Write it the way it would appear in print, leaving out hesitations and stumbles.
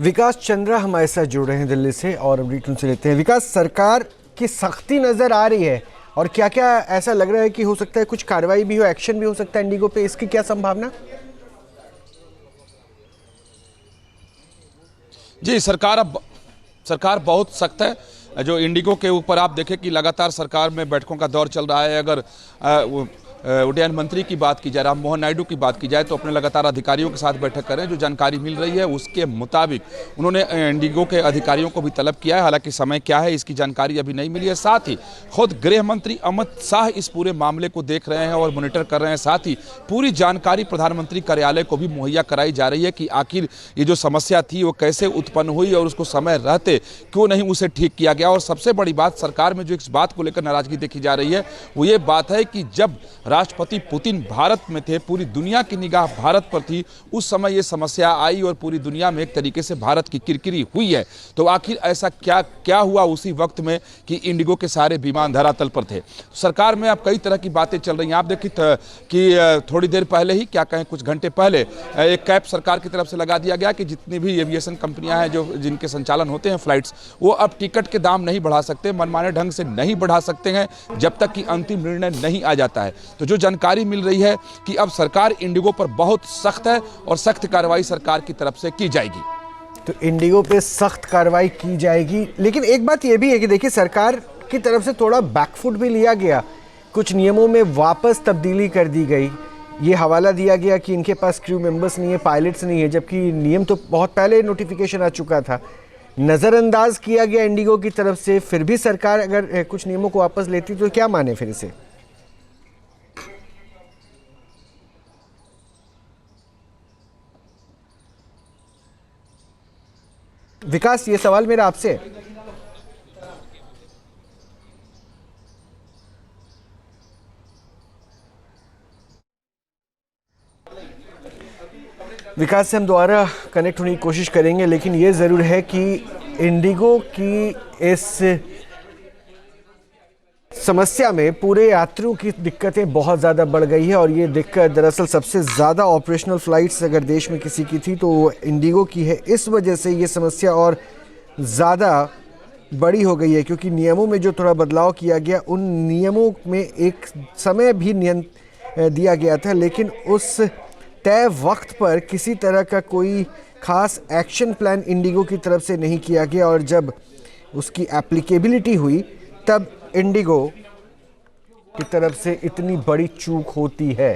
विकास चंद्रा हमारे साथ जुड़ रहे हैं दिल्ली से और अपडेट उनसे लेते हैं। विकास, सरकार की सख्ती नजर आ रही है और क्या क्या ऐसा लग रहा है कि हो सकता है कुछ कार्रवाई भी हो, एक्शन भी हो सकता है इंडिगो पे, इसकी क्या संभावना? जी, सरकार बहुत सख्त है। जो इंडिगो के ऊपर आप देखें कि लगातार सरकार में बैठकों का दौर चल रहा है। अगर उड्डयन मंत्री की बात की जाए, राम मोहन नायडू की बात की जाए, तो अपने लगातार अधिकारियों के साथ बैठक करें। जो जानकारी मिल रही है उसके मुताबिक उन्होंने इंडिगो के अधिकारियों को भी तलब किया है। हालांकि समय क्या है इसकी जानकारी अभी नहीं मिली है। साथ ही खुद गृह मंत्री अमित शाह इस पूरे मामले को देख रहे हैं और मॉनिटर कर रहे हैं। साथ ही पूरी जानकारी प्रधानमंत्री कार्यालय को भी मुहैया कराई जा रही है कि आखिर ये जो समस्या थी वो कैसे उत्पन्न हुई और उसको समय रहते क्यों नहीं उसे ठीक किया गया। और सबसे बड़ी बात, सरकार में जो इस बात को लेकर नाराजगी देखी जा रही है वो ये बात है कि जब राष्ट्रपति पुतिन भारत में थे, पूरी दुनिया की निगाह भारत पर थी, उस समय ये समस्या आई और पूरी दुनिया में एक तरीके से भारत की किरकिरी हुई है। तो आखिर ऐसा क्या हुआ उसी वक्त में कि इंडिगो के सारे विमान धरातल पर थे। सरकार में अब कई तरह की बातें चल रही हैं। आप देखिए कि थोड़ी देर पहले ही, क्या कहें कुछ घंटे पहले, एक कैप सरकार की तरफ से लगा दिया गया कि जितनी भी एविएशन कंपनियां हैं जो जिनके संचालन होते हैं फ्लाइट्स, वो अब टिकट के दाम नहीं बढ़ा सकते, मनमाने ढंग से नहीं बढ़ा सकते हैं जब तक कि अंतिम निर्णय नहीं आ जाता है। तो जो जानकारी मिल रही है कि अब सरकार इंडिगो पर बहुत सख्त है और सख्त कार्रवाई सरकार की तरफ से की जाएगी। तो इंडिगो पे सख्त कार्रवाई की जाएगी, लेकिन एक बात यह भी है कि देखिए सरकार की तरफ से थोड़ा बैकफुट भी लिया गया, कुछ नियमों में वापस तब्दीली कर दी गई। ये हवाला दिया गया कि इनके पास क्रू मेंबर्स नहीं है, पायलट्स नहीं है, जबकि नियम तो बहुत पहले नोटिफिकेशन आ चुका था। नज़रअंदाज किया गया इंडिगो की तरफ से, फिर भी सरकार अगर कुछ नियमों को वापस लेती तो क्या माने फिर इसे? विकास, ये सवाल मेरा आपसे। विकास से हम दोबारा कनेक्ट होने की कोशिश करेंगे, लेकिन ये ज़रूर है कि इंडिगो की इस समस्या में पूरे यात्रियों की दिक्कतें बहुत ज़्यादा बढ़ गई है और ये दिक्कत दरअसल सबसे ज़्यादा ऑपरेशनल फ़्लाइट्स अगर देश में किसी की थी तो वो इंडिगो की है। इस वजह से ये समस्या और ज़्यादा बड़ी हो गई है, क्योंकि नियमों में जो थोड़ा बदलाव किया गया, उन नियमों में एक समय भी दिया गया था, लेकिन उस तय वक्त पर किसी तरह का कोई ख़ास एक्शन प्लान इंडिगो की तरफ से नहीं किया गया और जब उसकी एप्लीकेबिलिटी हुई तब इंडिगो की तरफ से इतनी बड़ी चूक होती है।